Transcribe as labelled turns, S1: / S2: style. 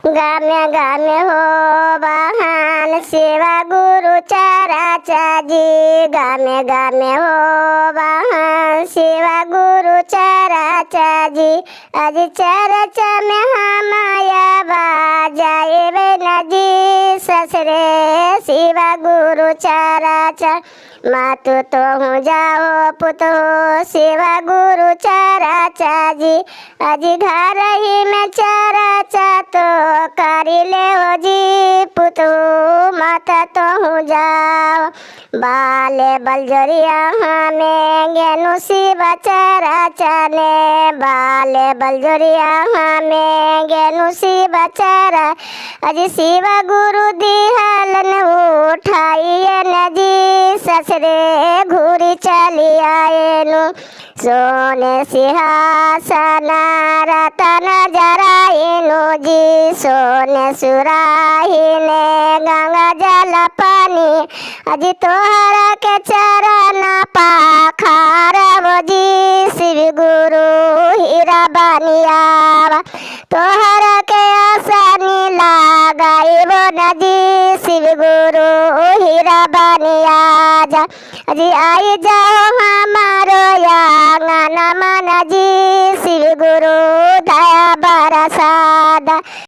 S1: गाम्य गाम्य हो वाहन सेवा गुरु चराचा जी। गाम्य गाम्य हो वाहन सेवा गुरु चराचा जी। आज चरचा में हमाया बाजाए नदी ससरे शिवा गुरु चराचा। मातु तो हूँ जाओ पुत हो सेवा गुरु चराचा जी। आज घर ही में चराचा तो करी ले हो जी पुत हो माता तो हूँ जाओ। बाले बलजोरिया हमें गेनु शिवा चराचा ने। बाले बलजोरिया हमें गेनु शिवा चरा। आज शिवा गुरु दिहलन उठाइए नदी ससरे घूरी चली आएनु। सोने सिंहासन रतन जराइनु जी। सोने सुराही ने गंगा जल पानी। आज तोहरा के चरण पाखार जी शिव गुरु हीरा बनिया। तोहरा के आसानी लगाइब नदी शिव गुरु हीरा बनिया जा। जी आई जाओ हमारो आंगन मन जी शिव गुरु दया बरसा